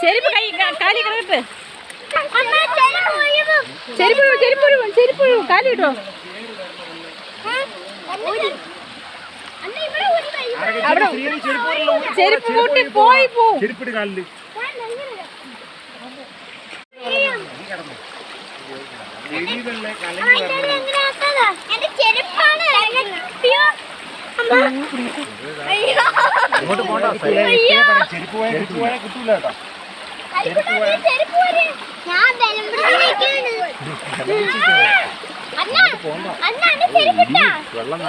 ചെരുപ്പ് കൈ കാലി കിടക്കട്ടെ. ചെരുപ്പ് കാലി കിട്ടോ. അവിടെ ചെരുപ്പ് കൂട്ടി പോയി പോവും. വെള്ളം